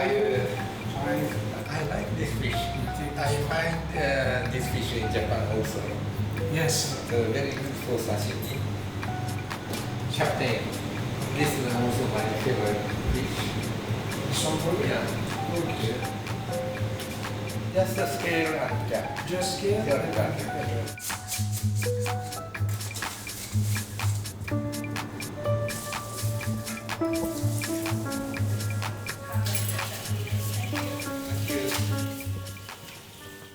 I like this fish. I find this fish in Japan also. Yes. It's very good for sashimi. Chapten. This is also my favorite fish. Something? Yeah. Okay. Just the scale and cut. Just scale?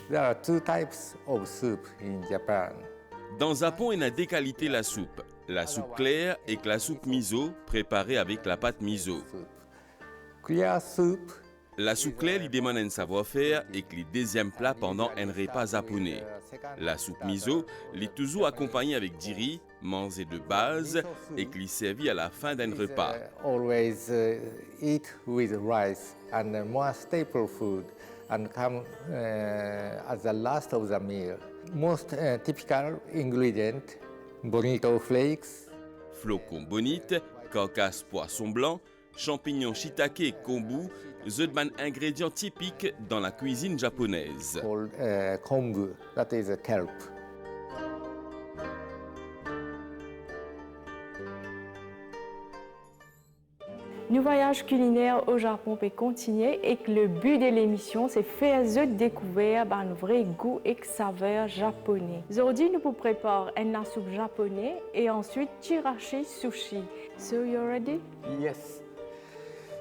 There are two types of soup in Japan. Dans Japon, il y a deux qualités la soupe claire et la soupe miso, préparée avec la pâte miso. Clear soup. La soupe claire, il demande un savoir-faire et que le deuxième plat pendant un repas japonais. La soupe miso, il est toujours accompagnée avec du riz, mangé de base et qui est servi à la fin d'un repas. Always eat with rice and more staple food and come at the last of the meal. Most typical ingredient, bonito flakes, Flocons bonite, carcasse poisson blanc, champignons shiitake et kombu, sont ingrédients typiques dans la cuisine japonaise. called kombu, that is a kelp. Nos voyages culinaires au Japon peuvent continuer et que le but de l'émission, c'est faire découvrir un vrai goût et saveur japonais. Aujourd'hui, nous vous préparons un soupe japonais et ensuite chirashi sushi. So, you ready? Yes.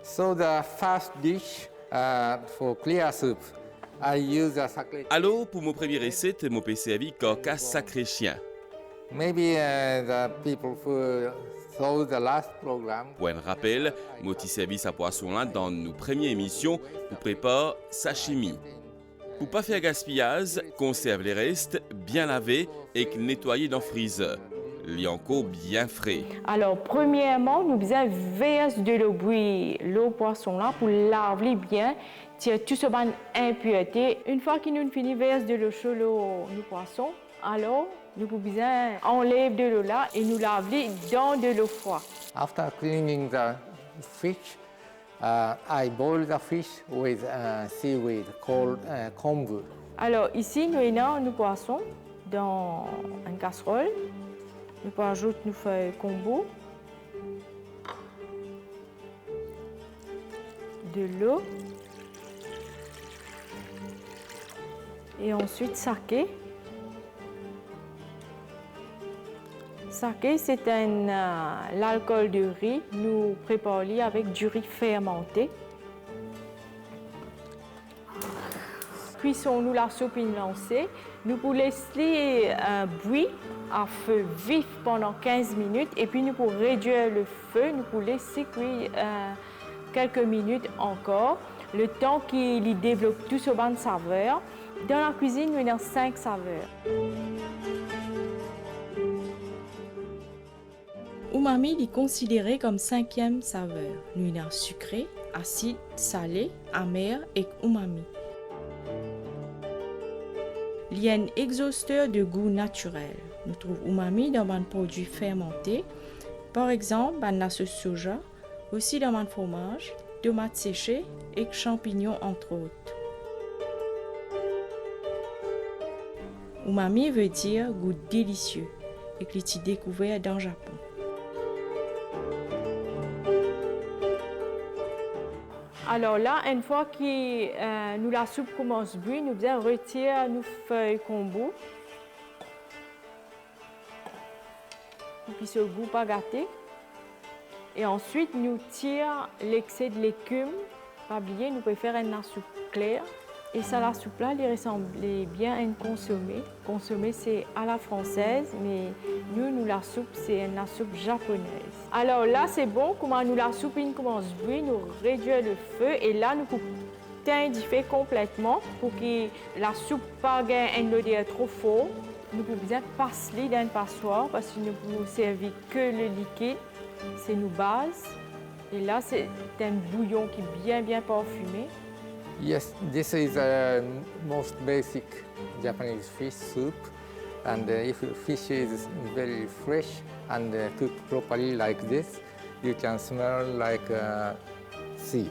So the first dish for clear soup, I use a sacred. Alors, pour mon premier recette, mon peux servi carcasse sacré chien. Maybe the people who saw the last program. Pour un rappel, mon service à poisson là dans nos premières émissions, nous prépare sashimi. Pour pas faire gaspillage, conserve les restes bien lavés et nettoyés dans le freezer. Les encore bien frais. Alors, premièrement, nous devons verser de l'eau bouillie, l'eau poisson là, pour laver bien, tirer tout ce ban impureté. Une fois que nous finissons de verser de l'eau chaude nos poissons, alors nous pouvons enlever de l'eau là et nous laver dans de l'eau froide. After cleaning the fish, I boil the fish with seaweed called kombu. Alors ici, nous avons nos poissons dans une casserole. Nous pouvons ajouter nos feuilles kombu, de l'eau et ensuite saké. Saké, c'est l'alcool de riz. Nous préparons avec du riz fermenté. Cuisons-nous la soupe lancée. Nous pouvons laisser bouillir à feu vif pendant 15 minutes et puis nous pouvons réduire le feu. Nous pouvons laisser cuire quelques minutes encore, le temps qu'il développe tout ce ban de saveurs. Dans la cuisine, nous avons 5 saveurs. Umami est considéré comme 5e saveur. Nous avons sucré, acide, salé, amer et umami. Il y a un exhausteur de goût naturel. Nous trouvons umami dans un produit fermenté, par exemple dans la sauce soja, aussi dans un fromage, tomates séchées et champignons entre autres. Umami veut dire goût délicieux et qu'il est découvert dans le Japon. Alors là, une fois que la soupe commence à bouillir, nous devons retirer nos feuilles kombu. Pour que ce goût pas gâté. Et ensuite, nous tirons l'excès de légumes. Pas oublier, nous préférons une soupe claire. Et ça, la soupe là, il ressemblait bien à une consommée. Consommée, c'est à la française, mais nous la soupe, c'est une soupe japonaise. Alors là, c'est bon, comment nous la soupe commence à bouillir, nous réduisons le feu et là, nous pouvons t'indiquer complètement pour que la soupe pas gagne une odeur trop forte. Nous pouvons bien passer dans une passoire parce que nous pouvons servir que le liquide, c'est nos bases. Et là, c'est un bouillon qui est bien parfumé. Yes, this is the most basic Japanese fish soup. And if fish is very fresh and cooked properly like this, you can smell like sea.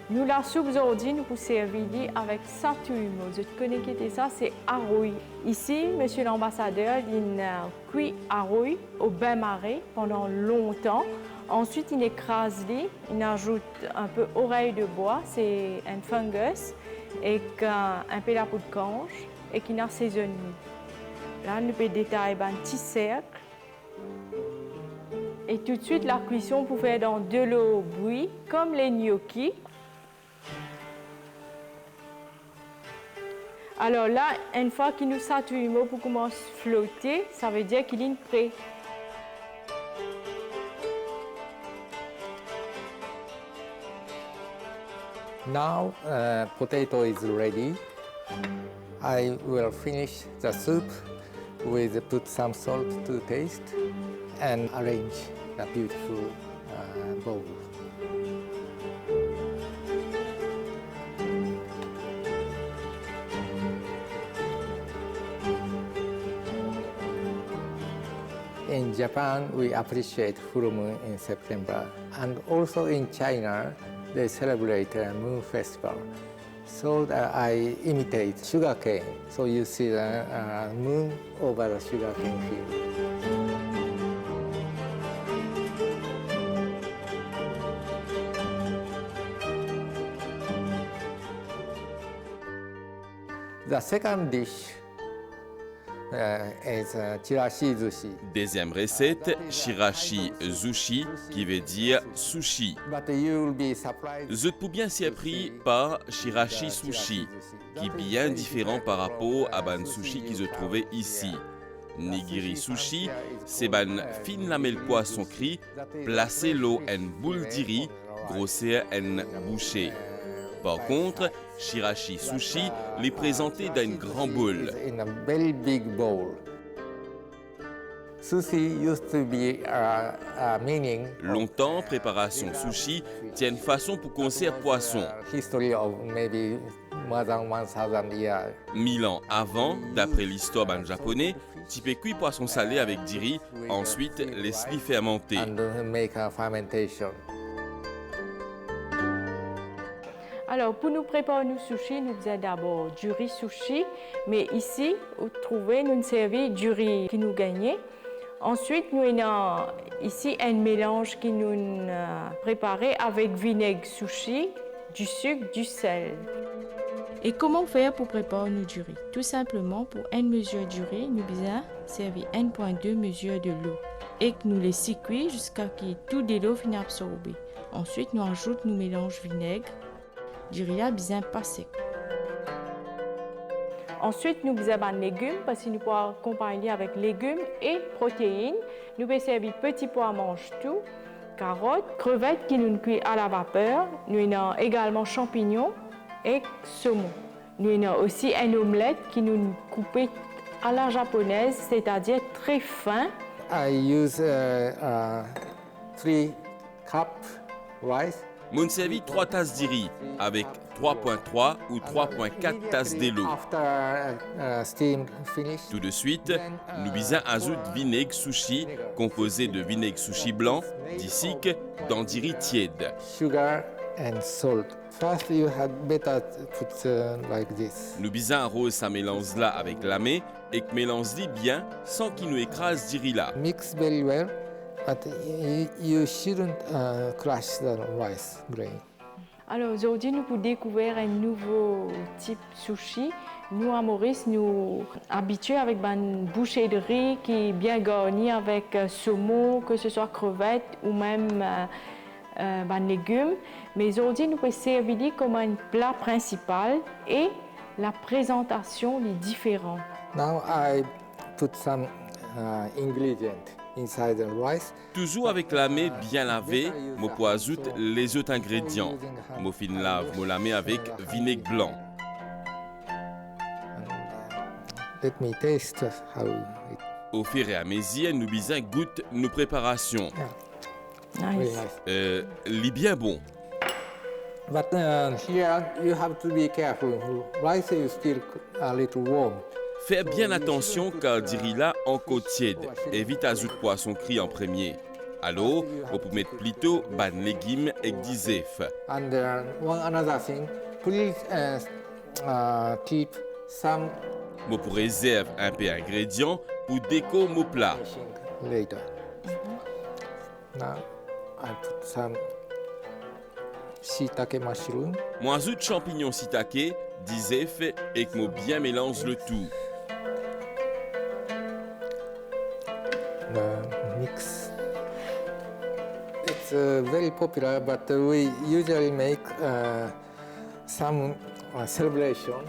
Nous, la soupe aujourd'hui, nous vous servir avec satuimo. Je connais ça, c'est arouille. Ici, monsieur l'ambassadeur, il a cuit arouille au bain-marais pendant longtemps. Ensuite, il écrase, il ajoute un peu oreille de bois, c'est un fungus, et un peu la poudre de cange, et qu'il assaisonne. Là, nous pouvons détailler un petit cercle. Et tout de suite, la cuisson, vous faire dans de l'eau bouillie, comme les gnocchis. Alors là, une fois qu'il nous satuimo pour commencer à flotter, ça veut dire qu'il est prêt. Now potato is ready. I will finish the soup with put some salt to taste and arrange a beautiful bowl. In Japan, we appreciate full moon in September, and also in China, they celebrate a moon festival. So I imitate sugarcane. So you see the moon over the sugarcane field. The second dish is chirashi zushi. Deuxième recette, shirashi zushi, qui veut dire sushi. But you will be surprised. Je peux bien s'y appris par shirashi sushi, qui est bien différent par rapport à ban sushi qui se trouvait ici. Nigiri sushi, c'est ban fin lamelle poisson cri, placé l'eau en boule d'iri, grossir en bouchée. Par contre, shirashi sushi les présenté dans une grande boule. In a very big bowl. Sushi used to be a meaning. Longtemps, préparation sushi tient une façon pour conserver poisson. History of maybe more than 1000 years. 1000 ans avant, d'après l'histoire ban japonais, tu peux cuire poisson salé avec diri, ensuite laisse-le fermenter. And make a fermentation. Alors, pour nous préparer nos sushis, nous faisons d'abord du riz sushi, mais ici, vous trouvez, nous servons du riz qui nous gagnait. Ensuite, nous avons ici un mélange qui nous préparé avec vinaigre sushi, du sucre, du sel. Et comment faire pour préparer nous du riz? Tout simplement, pour une mesure du riz, nous devons servir 1,2 mesure de l'eau et que nous laissons cuire jusqu'à ce que tout de l'eau finisse absorbé. Ensuite, nous ajoutons nos mélanges vinaigre. Du riz à bien pas sec. Ensuite, nous avons des légumes parce que nous pouvons accompagner avec légumes et protéines. Nous pouvons servir petits pois mange-tout, carottes, crevettes qui nous cuisent à la vapeur. Nous avons également champignons et saumon. Nous avons aussi une omelette qui nous coupe à la japonaise, c'est-à-dire très fin. I use 3 cups rice. Mon servi 3 tasses d'iri avec 3,3 ou 3,4 tasses d'eau. After steam finish. Tout de suite, nous bisons ajout vinaigre sushi composé de vinaigre sushi blanc, d'ici dans d'iri tiède. Sugar and salt. First you had better put like this. Nous bisons arrose sa mélange là avec la main et que mélange-li bien sans qu'il nous écrase d'iri là. Mix very well, but you shouldn't crush the rice grain. Alors aujourd'hui, nous pouvons découvrir un nouveau type sushi. Nous, à Maurice, nous habitués avec une bouchée de riz qui est bien garnie avec saumon, que ce soit crevettes ou même légumes. Mais aujourd'hui, nous pouvons servir comme un plat principal et la présentation est différente. Now I put some ingredients inside the rice. Toujours avec la main bien lavée, je peux ajouter les autres ingrédients. Je fin lave la main avec vinaigre blanc. Let me taste how it. Au fur et à mesure, nous bisons goûter nos préparations. Very Nice. nice. Les bien bon. But here you have to be careful. Rice is still a little warm. Faites bien attention car diri là en côte tiède. Évite ajout poisson cru en premier. Alors, on peut mettre plutôt ban légumes et des œufs. And one another thing, please keep some On pour réserve un peu d'ingrédients pour déco mon plat. later. Now I put some shiitake mushroom. Moi ajoute champignons shiitake, des œufs et que moi bien mélange le tout. Mix. It's very popular, but we usually make some celebration.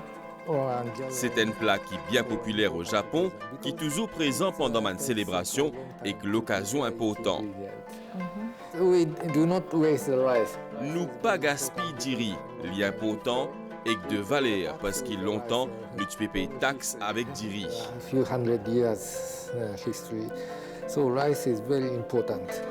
C'est un plat qui est bien populaire au Japon, qui est toujours présent pendant une célébration et que l'occasion importante. We do not waste the rice. Nous pas gaspiller du riz, l'important est que de valeur parce qu'il longtemps nous tu peux payer taxes avec du riz. A few hundred years history, so rice is very important.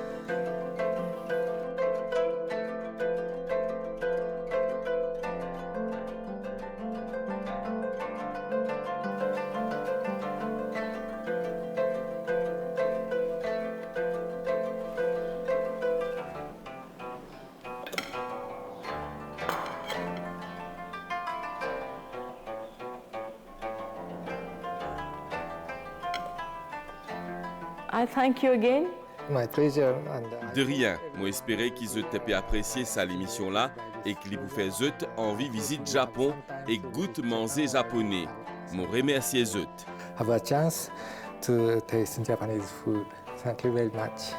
I thank you again. My pleasure. And De rien, moi espérer qu'ils aient pu apprécier ça l'émission là et qu'ils vous fait envie visite Japon et goûte manger japonais. Moi remercie eux. have a chance to taste Japanese food. Thank you very much.